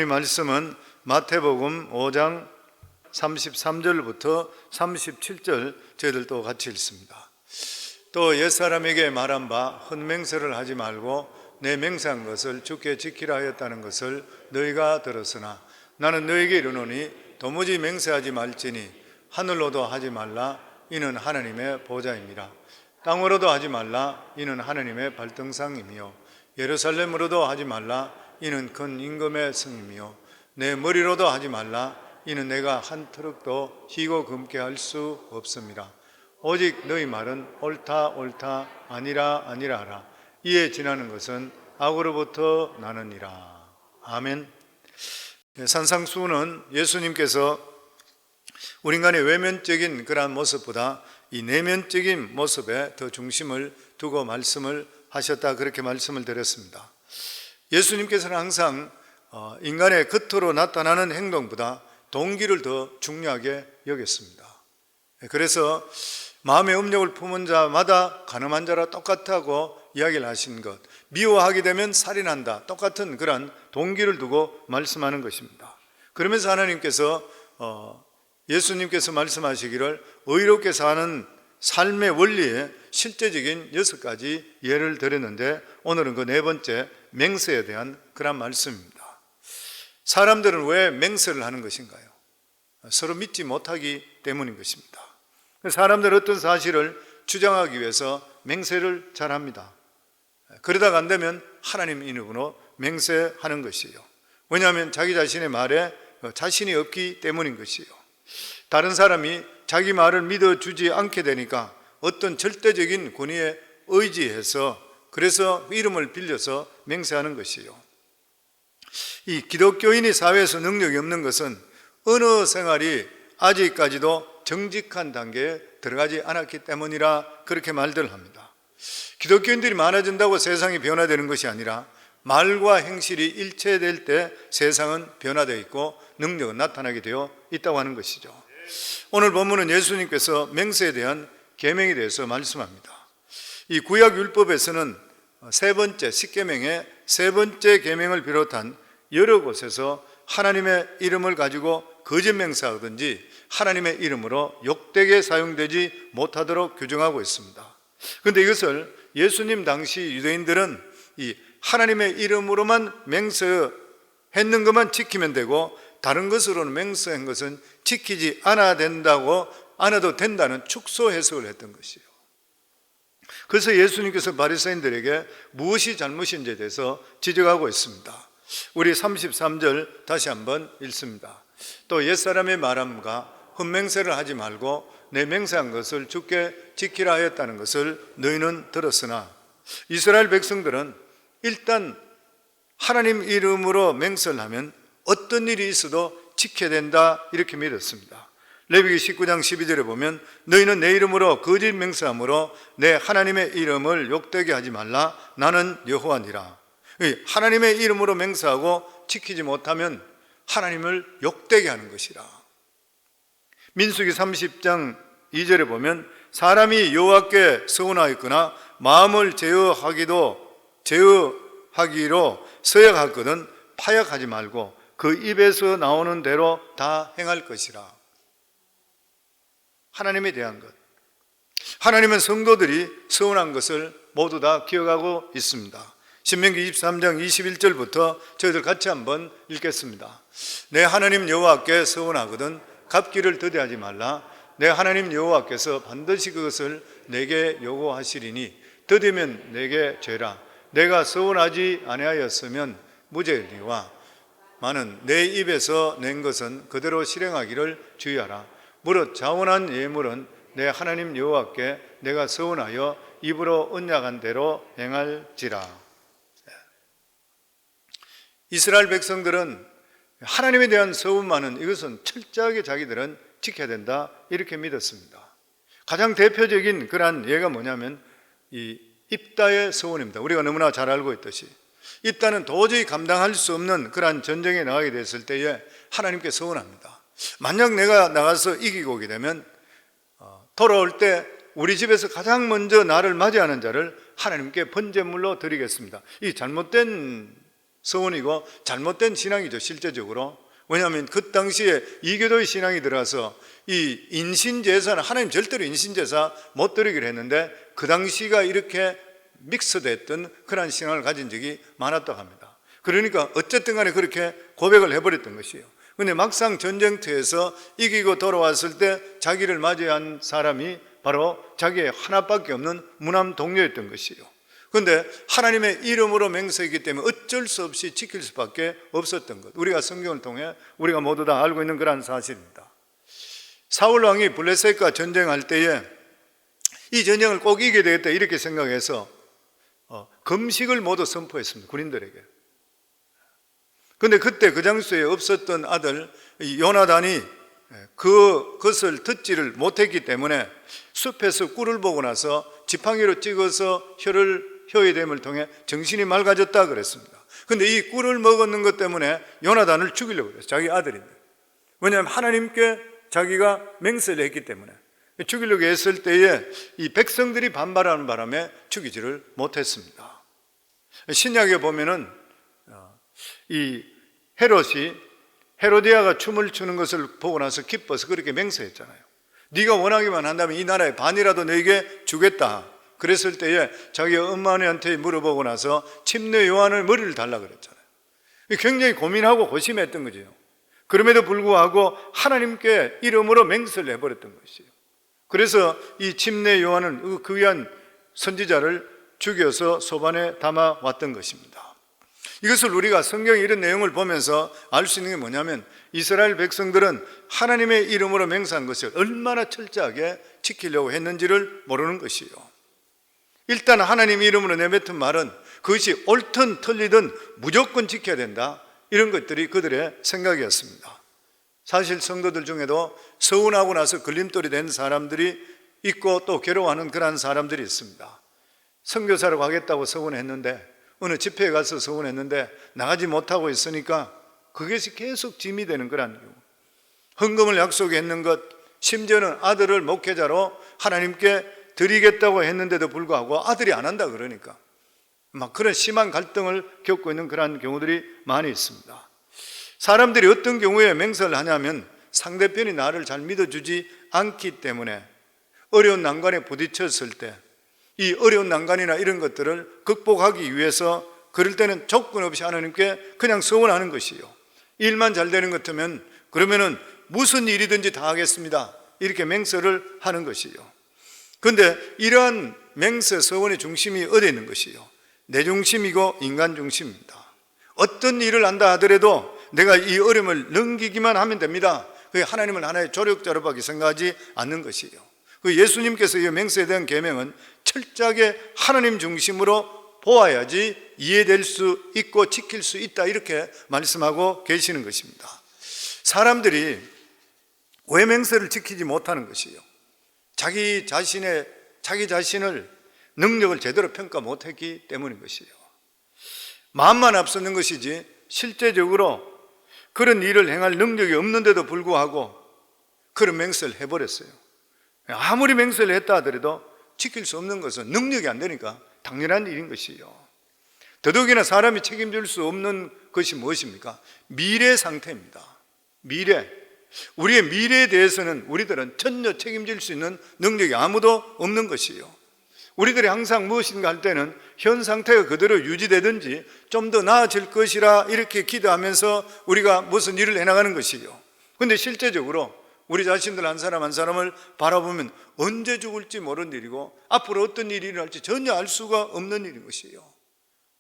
하나님 말씀은 마태복음 5장 33절부터 37절 저희들도 같이 읽습니다. 또 옛사람에게 말한 바 헛맹세를 하지 말고 내 맹세한 것을 주께 지키라 하였다는 것을 너희가 들었으나 나는 너희에게 이르노니 도무지 맹세하지 말지니 하늘로도 하지 말라 이는 하나님의 보좌임이라. 땅으로도 하지 말라 이는 하나님의 발등상이며 예루살렘으로도 하지 말라 이는 큰 임금의 성이며 내 머리로도 하지 말라 이는 내가 한 트럭도 희고 금게 할 수 없습니다. 오직 너희 말은 옳다 옳다 아니라 아니라 하라. 이에 지나는 것은 악으로부터 나느니라. 아멘. 산상수훈은 예수님께서 우리 인간의 외면적인 그러한 모습보다 이 내면적인 모습에 더 중심을 두고 말씀을 하셨다, 그렇게 말씀을 드렸습니다. 예수님께서는 항상 인간의 겉으로 나타나는 행동보다 동기를 더 중요하게 여겼습니다. 그래서 마음의 음욕을 품은 자마다 가늠한 자라 똑같다고 이야기를 하신 것, 미워하게 되면 살인한다, 똑같은 그런 동기를 두고 말씀하는 것입니다. 그러면서 하나님께서 예수님께서 말씀하시기를 의롭게 사는 삶의 원리에 실제적인 6가지 예를 드렸는데, 오늘은 그 4번째 맹세에 대한 그런 말씀입니다. 사람들은 왜 맹세를 하는 것인가요? 서로 믿지 못하기 때문인 것입니다. 사람들은 어떤 사실을 주장하기 위해서 맹세를 잘합니다. 그러다가 안 되면 하나님 이름으로 맹세하는 것이에요. 왜냐하면 자기 자신의 말에 자신이 없기 때문인 것이에요. 다른 사람이 자기 말을 믿어주지 않게 되니까 어떤 절대적인 권위에 의지해서, 그래서 이름을 빌려서 맹세하는 것이에요. 이 기독교인이 사회에서 능력이 없는 것은 어느 생활이 아직까지도 정직한 단계에 들어가지 않았기 때문이라 그렇게 말들 합니다. 기독교인들이 많아진다고 세상이 변화되는 것이 아니라 말과 행실이 일체될 때 세상은 변화되어 있고 능력은 나타나게 되어 있다고 하는 것이죠. 오늘 본문은 예수님께서 맹세에 대한 계명에 대해서 말씀합니다. 이 구약 율법에서는 3번째 10계명의 3번째 계명을 비롯한 여러 곳에서 하나님의 이름을 가지고 거짓 맹세하든지 하나님의 이름으로 욕되게 사용되지 못하도록 규정하고 있습니다. 그런데 이것을 예수님 당시 유대인들은 이 하나님의 이름으로만 맹세했는 것만 지키면 되고 다른 것으로는 맹세한 것은 지키지 않아도 된다는 축소 해석을 했던 것이에요. 그래서 예수님께서 바리새인들에게 무엇이 잘못인지에 대해서 지적하고 있습니다. 우리 33절 다시 한번 읽습니다. 또 옛사람의 말함과 헛맹세를 하지 말고 내 맹세한 것을 주께 지키라 하였다는 것을 너희는 들었으나, 이스라엘 백성들은 일단 하나님 이름으로 맹세를 하면 어떤 일이 있어도 지켜야 된다, 이렇게 믿었습니다. 레위기 19장 12절에 보면 너희는 내 이름으로 거짓 맹세함으로 내 하나님의 이름을 욕되게 하지 말라, 나는 여호와니라. 하나님의 이름으로 맹세하고 지키지 못하면 하나님을 욕되게 하는 것이라. 민수기 30장 2절에 보면 사람이 여호와께 서운하였거나 마음을 제어하기로 서약하거든 파약하지 말고 그 입에서 나오는 대로 다 행할 것이라. 하나님에 대한 것, 하나님은 성도들이 서운한 것을 모두 다 기억하고 있습니다. 신명기 23장 21절부터 저희들 같이 한번 읽겠습니다. 내 하나님 여호와께 서운하거든 갚기를 더디하지 말라. 내 하나님 여호와께서 반드시 그것을 내게 요구하시리니 더디면 내게 죄라. 내가 서운하지 아니하였으면 무죄니와 많은 내 입에서 낸 것은 그대로 실행하기를 주의하라. 무릇 자원한 예물은 내 하나님 여호와께 내가 서운하여 입으로 언약한 대로 행할지라. 이스라엘 백성들은 하나님에 대한 서운만은 이것은 철저하게 자기들은 지켜야 된다, 이렇게 믿었습니다. 가장 대표적인 그러한 예가 뭐냐면 이 입다의 서운입니다. 우리가 너무나 잘 알고 있듯이 입다는 도저히 감당할 수 없는 그러한 전쟁에 나가게 됐을 때에 하나님께 서운합니다. 만약 내가 나가서 이기고 오게 되면 돌아올 때 우리 집에서 가장 먼저 나를 맞이하는 자를 하나님께 번제물로 드리겠습니다. 이 잘못된 서원이고 잘못된 신앙이죠, 실제적으로. 왜냐하면 그 당시에 이교도의 신앙이 들어가서 이 인신제사는 하나님 절대로 인신제사 못 드리기로 했는데 그 당시가 이렇게 믹스됐던 그런 신앙을 가진 적이 많았다고 합니다. 그러니까 어쨌든 간에 그렇게 고백을 해버렸던 것이에요. 근데 막상 전쟁터에서 이기고 돌아왔을 때 자기를 맞이한 사람이 바로 자기의 하나밖에 없는 무남 동료였던 것이에요. 그런데 하나님의 이름으로 맹세했기 때문에 어쩔 수 없이 지킬 수밖에 없었던 것, 우리가 성경을 통해 우리가 모두 다 알고 있는 그런 사실입니다. 사울 왕이 블레셋과 전쟁할 때에 이 전쟁을 꼭 이겨야 되겠다 이렇게 생각해서 금식을 모두 선포했습니다, 군인들에게. 그런데 그때 그 장소에 없었던 아들 요나단이 그것을 듣지를 못했기 때문에 숲에서 꿀을 보고 나서 지팡이로 찍어서 혀의 댐을 통해 정신이 맑아졌다 그랬습니다. 그런데 이 꿀을 먹었는 것 때문에 요나단을 죽이려고 그랬어요, 자기 아들인데. 왜냐하면 하나님께 자기가 맹세를 했기 때문에. 죽이려고 했을 때에 이 백성들이 반발하는 바람에 죽이지를 못했습니다. 신약에 보면은 이 헤롯이 헤로디아가 춤을 추는 것을 보고 나서 기뻐서 그렇게 맹세했잖아요. 네가 원하기만 한다면 이 나라의 반이라도 너에게 주겠다. 그랬을 때에 자기 엄마한테 물어보고 나서 침례 요한의 머리를 달라고 그랬잖아요. 굉장히 고민하고 고심했던 거죠. 그럼에도 불구하고 하나님께 이름으로 맹세를 해버렸던 것이에요. 그래서 이 침례 요한은 그 위한 선지자를 죽여서 소반에 담아 왔던 것입니다. 이것을 우리가 성경의 이런 내용을 보면서 알 수 있는 게 뭐냐면 이스라엘 백성들은 하나님의 이름으로 맹세한 것을 얼마나 철저하게 지키려고 했는지를 모르는 것이에요. 일단 하나님 이름으로 내뱉은 말은 그것이 옳든 틀리든 무조건 지켜야 된다, 이런 것들이 그들의 생각이었습니다. 사실 성도들 중에도 서운하고 나서 걸림돌이 된 사람들이 있고 또 괴로워하는 그런 사람들이 있습니다. 선교사로 가겠다고 서운했는데, 어느 집회에 가서 서운했는데 나가지 못하고 있으니까 그것이 계속 짐이 되는 그런 경우, 헌금을 약속했는 것, 심지어는 아들을 목회자로 하나님께 드리겠다고 했는데도 불구하고 아들이 안 한다 그러니까 막 그런 심한 갈등을 겪고 있는 그런 경우들이 많이 있습니다. 사람들이 어떤 경우에 맹세를 하냐면 상대편이 나를 잘 믿어주지 않기 때문에 어려운 난관에 부딪혔을 때 이 어려운 난관이나 이런 것들을 극복하기 위해서 그럴 때는 조건 없이 하나님께 그냥 서원하는 것이요. 일만 잘 되는 것 같으면 그러면은 무슨 일이든지 다 하겠습니다, 이렇게 맹세를 하는 것이요. 그런데 이러한 맹세 서원의 중심이 어디에 있는 것이요? 내 중심이고 인간 중심입니다. 어떤 일을 한다 하더라도 내가 이 어려움을 넘기기만 하면 됩니다. 그게 하나님을 하나의 조력자로밖에 생각하지 않는 것이요. 그 예수님께서 이 맹세에 대한 계명은 철저하게 하나님 중심으로 보아야지 이해될 수 있고 지킬 수 있다, 이렇게 말씀하고 계시는 것입니다. 사람들이 왜 맹세를 지키지 못하는 것이요? 자기 자신을 능력을 제대로 평가 못했기 때문인 것이에요. 마음만 앞서는 것이지 실제적으로 그런 일을 행할 능력이 없는데도 불구하고 그런 맹세를 해버렸어요. 아무리 맹세를 했다 하더라도 지킬 수 없는 것은 능력이 안 되니까 당연한 일인 것이요. 더더욱이나 사람이 책임질 수 없는 것이 무엇입니까? 미래 상태입니다. 미래. 우리의 미래에 대해서는 우리들은 전혀 책임질 수 있는 능력이 아무도 없는 것이요. 우리들이 항상 무엇인가 할 때는 현 상태가 그대로 유지되든지 좀 더 나아질 것이라 이렇게 기도하면서 우리가 무슨 일을 해나가는 것이요. 그런데 실제적으로 우리 자신들 한 사람 한 사람을 바라보면 언제 죽을지 모르는 일이고 앞으로 어떤 일이 일어날지 전혀 알 수가 없는 일인 것이에요.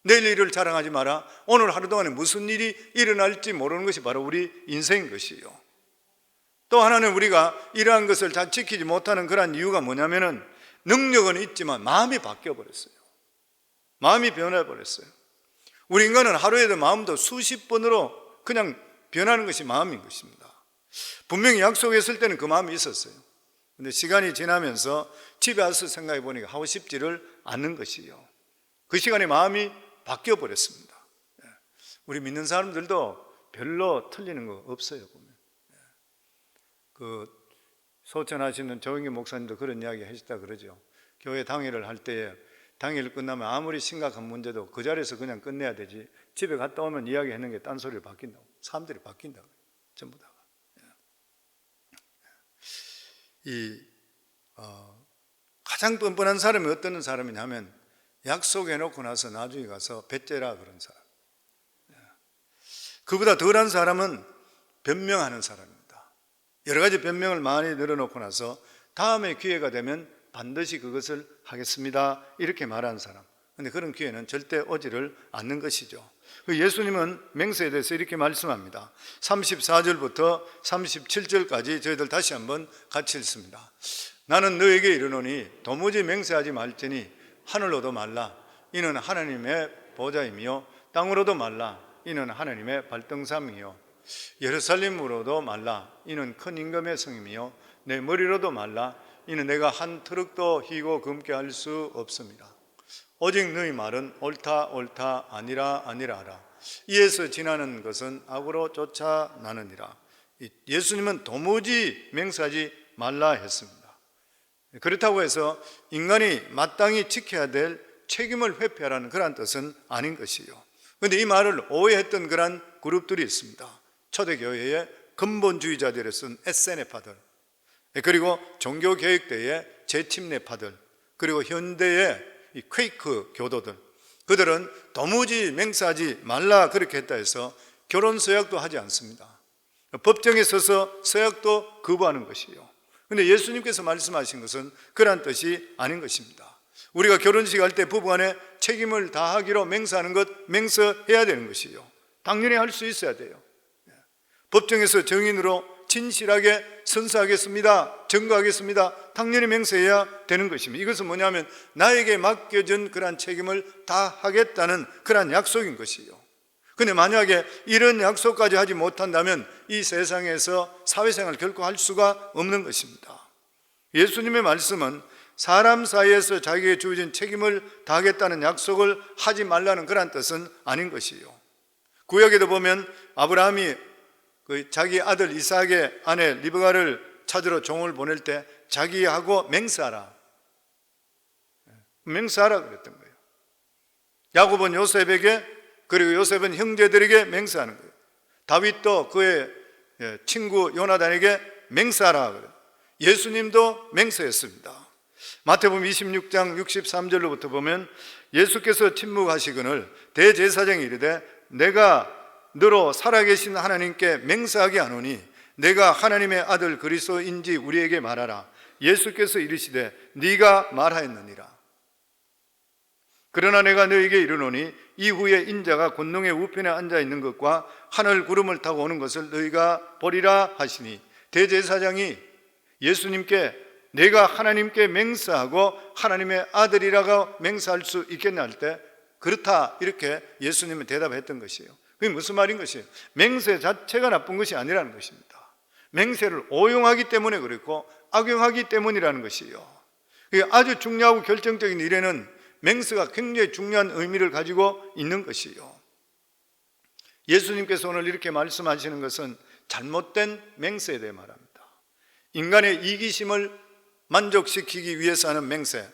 내일 일을 자랑하지 마라. 오늘 하루 동안에 무슨 일이 일어날지 모르는 것이 바로 우리 인생인 것이에요. 또 하나는 우리가 이러한 것을 잘 지키지 못하는 그런 이유가 뭐냐면은 능력은 있지만 마음이 바뀌어버렸어요. 마음이 변해버렸어요. 우리 인간은 하루에도 마음도 수십 번으로 그냥 변하는 것이 마음인 것입니다. 분명히 약속했을 때는 그 마음이 있었어요. 근데 시간이 지나면서 집에 와서 생각해 보니까 하고 싶지를 않는 것이요. 그 시간에 마음이 바뀌어 버렸습니다. 우리 믿는 사람들도 별로 틀리는 거 없어요, 보면. 그 소천하시는 조영기 목사님도 그런 이야기 하셨다 그러죠. 교회 당회를 할 때에 당일 끝나면 아무리 심각한 문제도 그 자리에서 그냥 끝내야 되지, 집에 갔다 오면 이야기하는 게 딴소리를 바뀐다고. 사람들이 바뀐다고, 전부 다가. 가장 뻔뻔한 사람이 어떤 사람이냐면, 약속해놓고 나서 나중에 가서 배째라 그런 사람. 그보다 덜한 사람은 변명하는 사람입니다. 여러 가지 변명을 많이 늘어놓고 나서 다음에 기회가 되면 반드시 그것을 하겠습니다, 이렇게 말하는 사람. 그런데 그런 기회는 절대 오지를 않는 것이죠. 예수님은 맹세에 대해서 이렇게 말씀합니다. 34절부터 37절까지 저희들 다시 한번 같이 읽습니다. 나는 너에게 이르노니 도무지 맹세하지 말지니 하늘로도 말라, 이는 하나님의 보좌이며 땅으로도 말라, 이는 하나님의 발등삼이요 예루살렘으로도 말라, 이는 큰 임금의 성이며 내 머리로도 말라, 이는 내가 한 트럭도 희고 금게 할 수 없습니다. 오직 너희 말은 옳다 옳다 아니라 아니라 하라. 이에서 지나는 것은 악으로 쫓아나느니라. 예수님은 도무지 맹세하지 말라 했습니다. 그렇다고 해서 인간이 마땅히 지켜야 될 책임을 회피하라는 그런 뜻은 아닌 것이요. 그런데 이 말을 오해했던 그런 그룹들이 있습니다. 초대교회의 근본주의자들을 쓴 SNF파들, 그리고 종교개혁대의 재침례파들, 그리고 현대의 이 퀘이크 교도들, 그들은 도무지 맹세하지 말라 그렇게 했다 해서 결혼 서약도 하지 않습니다. 법정에 서서 서약도 거부하는 것이요. 그런데 예수님께서 말씀하신 것은 그러한 뜻이 아닌 것입니다. 우리가 결혼식 할 때 부부간에 책임을 다하기로 맹세하는 것, 맹세해야 되는 것이요. 당연히 할 수 있어야 돼요. 법정에서 증인으로 진실하게 선서하겠습니다, 증거하겠습니다, 당연히 맹세해야 되는 것입니다. 이것은 뭐냐면 나에게 맡겨진 그러한 책임을 다 하겠다는 그러한 약속인 것이요. 그런데 만약에 이런 약속까지 하지 못한다면 이 세상에서 사회생활 결코 할 수가 없는 것입니다. 예수님의 말씀은 사람 사이에서 자기에게 주어진 책임을 다하겠다는 약속을 하지 말라는 그러한 뜻은 아닌 것이요. 구약에도 보면 아브라함이 자기 아들 이삭의 아내 리브가를 찾으러 종을 보낼 때 자기하고 맹세하라 그랬던 거예요. 야곱은 요셉에게, 그리고 요셉은 형제들에게 맹세하는 거예요. 다윗도 그의 친구 요나단에게 맹세하라 그래요. 예수님도 맹세했습니다. 마태복음 26장 63절로부터 보면 예수께서 침묵하시거늘 대제사장이 이르되 내가 너로 살아계신 하나님께 맹세하게 하노니 내가 하나님의 아들 그리스도인지 우리에게 말하라. 예수께서 이르시되 네가 말하였느니라. 그러나 내가 너에게 이르노니 이후에 인자가 권능의 우편에 앉아 있는 것과 하늘 구름을 타고 오는 것을 너희가 보리라 하시니, 대제사장이 예수님께 내가 하나님께 맹세하고 하나님의 아들이라고 맹세할 수 있겠냐 할 때 그렇다 이렇게 예수님은 대답했던 것이에요. 그게 무슨 말인 것이에요? 맹세 자체가 나쁜 것이 아니라는 것입니다. 맹세를 오용하기 때문에 그렇고 악용하기 때문이라는 것이에요. 아주 중요하고 결정적인 일에는 맹세가 굉장히 중요한 의미를 가지고 있는 것이에요. 예수님께서 오늘 이렇게 말씀하시는 것은 잘못된 맹세에 대해 말합니다. 인간의 이기심을 만족시키기 위해서 하는 맹세,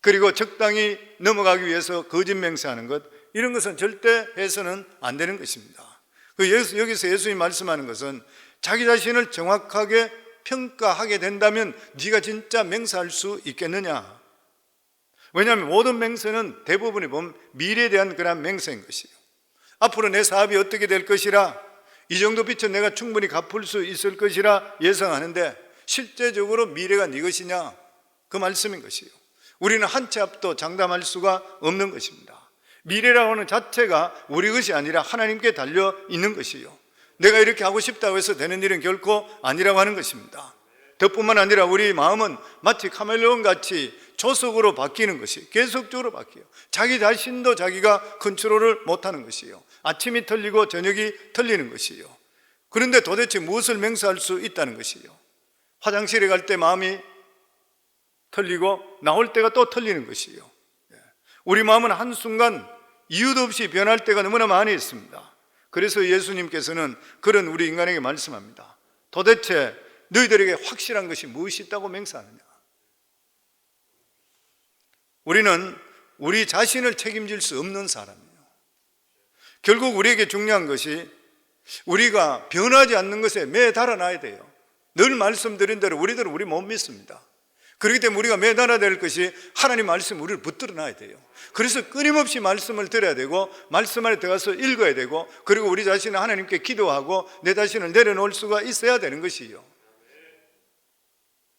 그리고 적당히 넘어가기 위해서 거짓 맹세하는 것, 이런 것은 절대 해서는 안 되는 것입니다. 여기서 예수님이 말씀하는 것은 자기 자신을 정확하게 평가하게 된다면 네가 진짜 맹세할 수 있겠느냐. 왜냐하면 모든 맹세는 대부분이 보면 미래에 대한 그런 맹세인 것이에요. 앞으로 내 사업이 어떻게 될 것이라, 이 정도 빚은 내가 충분히 갚을 수 있을 것이라 예상하는데 실제적으로 미래가 네 것이냐, 그 말씀인 것이에요. 우리는 한 치 앞도 장담할 수가 없는 것입니다. 미래라고 하는 자체가 우리 것이 아니라 하나님께 달려 있는 것이에요. 내가 이렇게 하고 싶다고 해서 되는 일은 결코 아니라고 하는 것입니다. 그뿐만 아니라 우리 마음은 마치 카멜레온 같이 조석으로 바뀌는 것이 계속적으로 바뀌어요. 자기 자신도 자기가 컨트롤을 못하는 것이에요. 아침이 틀리고 저녁이 틀리는 것이에요. 그런데 도대체 무엇을 맹세할 수 있다는 것이에요? 화장실에 갈 때 마음이 틀리고 나올 때가 또 틀리는 것이에요. 우리 마음은 한순간 이유도 없이 변할 때가 너무나 많이 있습니다. 그래서 예수님께서는 그런 우리 인간에게 말씀합니다. 도대체 너희들에게 확실한 것이 무엇이 있다고 맹세하느냐? 우리는 우리 자신을 책임질 수 없는 사람이에요. 결국 우리에게 중요한 것이 우리가 변하지 않는 것에 매달아놔야 돼요. 늘 말씀드린 대로 우리들은 우리 못 믿습니다. 그렇기 때문에 우리가 매달아야 될 것이 하나님 말씀 우리를 붙들어 놔야 돼요. 그래서 끊임없이 말씀을 들어야 되고 말씀 안에 들어가서 읽어야 되고 그리고 우리 자신은 하나님께 기도하고 내 자신을 내려놓을 수가 있어야 되는 것이요.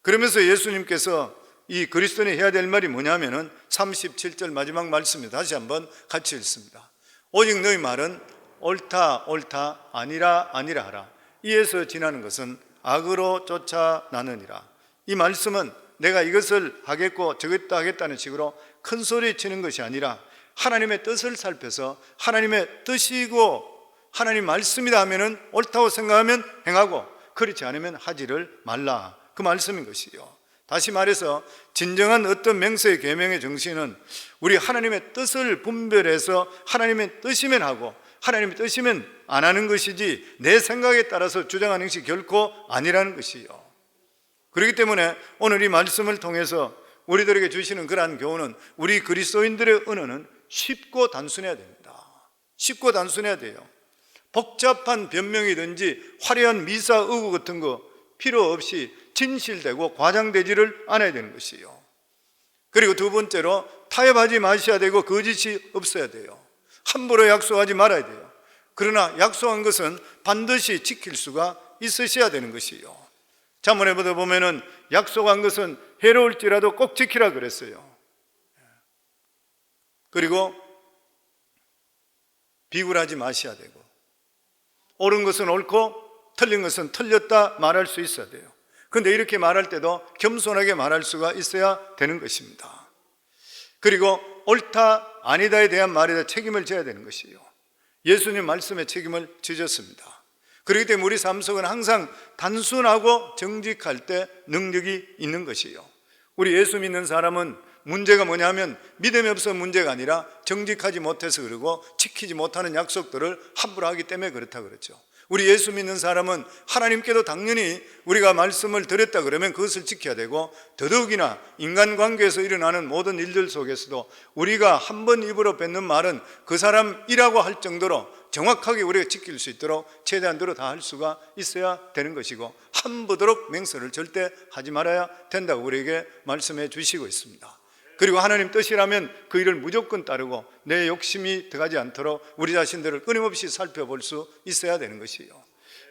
그러면서 예수님께서 이 그리스도인이 해야 될 말이 뭐냐면은 37절 마지막 말씀입니다. 다시 한번 같이 읽습니다. 오직 너희 말은 옳다 옳다 아니라 아니라 하라. 이에서 지나는 것은 악으로 쫓아나느니라. 이 말씀은 내가 이것을 하겠고 저것도 하겠다는 식으로 큰 소리 치는 것이 아니라 하나님의 뜻을 살펴서 하나님의 뜻이고 하나님 말씀이다 하면은 옳다고 생각하면 행하고 그렇지 않으면 하지를 말라. 그 말씀인 것이요. 다시 말해서 진정한 어떤 맹세의 계명의 정신은 우리 하나님의 뜻을 분별해서 하나님의 뜻이면 하고 하나님의 뜻이면 안 하는 것이지 내 생각에 따라서 주장하는 것이 결코 아니라는 것이요. 그렇기 때문에 오늘 이 말씀을 통해서 우리들에게 주시는 그러한 교훈은 우리 그리스도인들의 언어는 쉽고 단순해야 됩니다. 쉽고 단순해야 돼요. 복잡한 변명이든지 화려한 미사의구 같은 거 필요 없이 진실되고 과장되지를 않아야 되는 것이요. 그리고 두 번째로 타협하지 마셔야 되고 거짓이 없어야 돼요. 함부로 약속하지 말아야 돼요. 그러나 약속한 것은 반드시 지킬 수가 있으셔야 되는 것이요. 잠언에 보면은 약속한 것은 해로울지라도 꼭 지키라 그랬어요. 그리고 비굴하지 마셔야 되고 옳은 것은 옳고 틀린 것은 틀렸다 말할 수 있어야 돼요. 그런데 이렇게 말할 때도 겸손하게 말할 수가 있어야 되는 것입니다. 그리고 옳다 아니다에 대한 말에다 책임을 져야 되는 것이요. 예수님 말씀에 책임을 지셨습니다. 그렇기 때문에 우리 삶 속은 항상 단순하고 정직할 때 능력이 있는 것이요. 우리 예수 믿는 사람은 문제가 뭐냐면 믿음이 없어 문제가 아니라 정직하지 못해서 그러고 지키지 못하는 약속들을 함부로 하기 때문에 그렇다 그랬죠. 우리 예수 믿는 사람은 하나님께도 당연히 우리가 말씀을 드렸다 그러면 그것을 지켜야 되고 더더욱이나 인간관계에서 일어나는 모든 일들 속에서도 우리가 한 번 입으로 뱉는 말은 그 사람이라고 할 정도로 정확하게 우리가 지킬 수 있도록 최대한대로 다 할 수가 있어야 되는 것이고 함부도록 맹세를 절대 하지 말아야 된다고 우리에게 말씀해 주시고 있습니다. 그리고 하나님 뜻이라면 그 일을 무조건 따르고 내 욕심이 들어가지 않도록 우리 자신들을 끊임없이 살펴볼 수 있어야 되는 것이에요.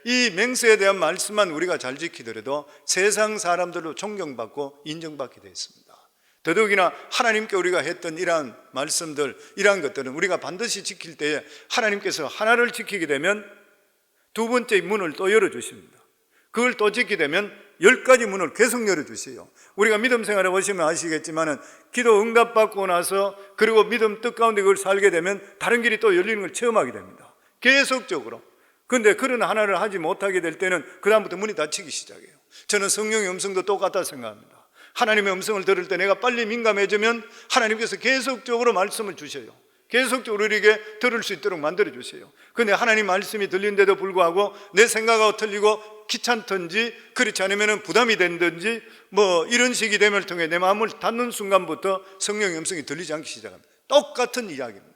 이 맹세에 대한 말씀만 우리가 잘 지키더라도 세상 사람들로 존경받고 인정받게 되어 있습니다. 더더욱이나 하나님께 우리가 했던 이러한 말씀들, 이러한 것들은 우리가 반드시 지킬 때에 하나님께서 하나를 지키게 되면 두 번째 문을 또 열어주십니다. 그걸 또 지키게 되면 10가지 문을 계속 열어주세요. 우리가 믿음 생활에 보시면 아시겠지만은 기도 응답받고 나서 그리고 믿음 뜻 가운데 그걸 살게 되면 다른 길이 또 열리는 걸 체험하게 됩니다. 계속적으로. 그런데 그런 하나를 하지 못하게 될 때는 그다음부터 문이 닫히기 시작해요. 저는 성령의 음성도 똑같다 생각합니다. 하나님의 음성을 들을 때 내가 빨리 민감해지면 하나님께서 계속적으로 말씀을 주셔요. 계속적으로 우리에게 들을 수 있도록 만들어 주세요. 그런데 하나님 말씀이 들리는데도 불구하고 내 생각하고 틀리고 귀찮든지 그렇지 않으면 부담이 된든지 뭐 이런 식이 됨을 통해 내 마음을 닫는 순간부터 성령의 음성이 들리지 않기 시작합니다. 똑같은 이야기입니다.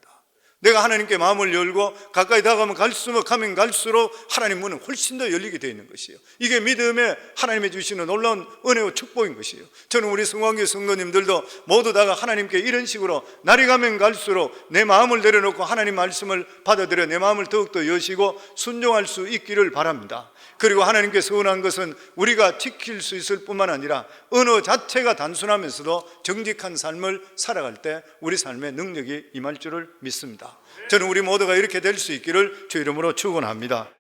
내가 하나님께 마음을 열고 가까이 다가가면 가면 갈수록 하나님 문은 훨씬 더 열리게 되어 있는 것이에요. 이게 믿음에 하나님이 주시는 놀라운 은혜와 축복인 것이에요. 저는 우리 성광교 성도님들도 모두 다가 하나님께 이런 식으로 날이 가면 갈수록 내 마음을 내려놓고 하나님 말씀을 받아들여 내 마음을 더욱더 여시고 순종할 수 있기를 바랍니다. 그리고 하나님께서 원한 것은 우리가 지킬 수 있을 뿐만 아니라 언어 자체가 단순하면서도 정직한 삶을 살아갈 때 우리 삶에 능력이 임할 줄을 믿습니다. 저는 우리 모두가 이렇게 될 수 있기를 주 이름으로 축원합니다.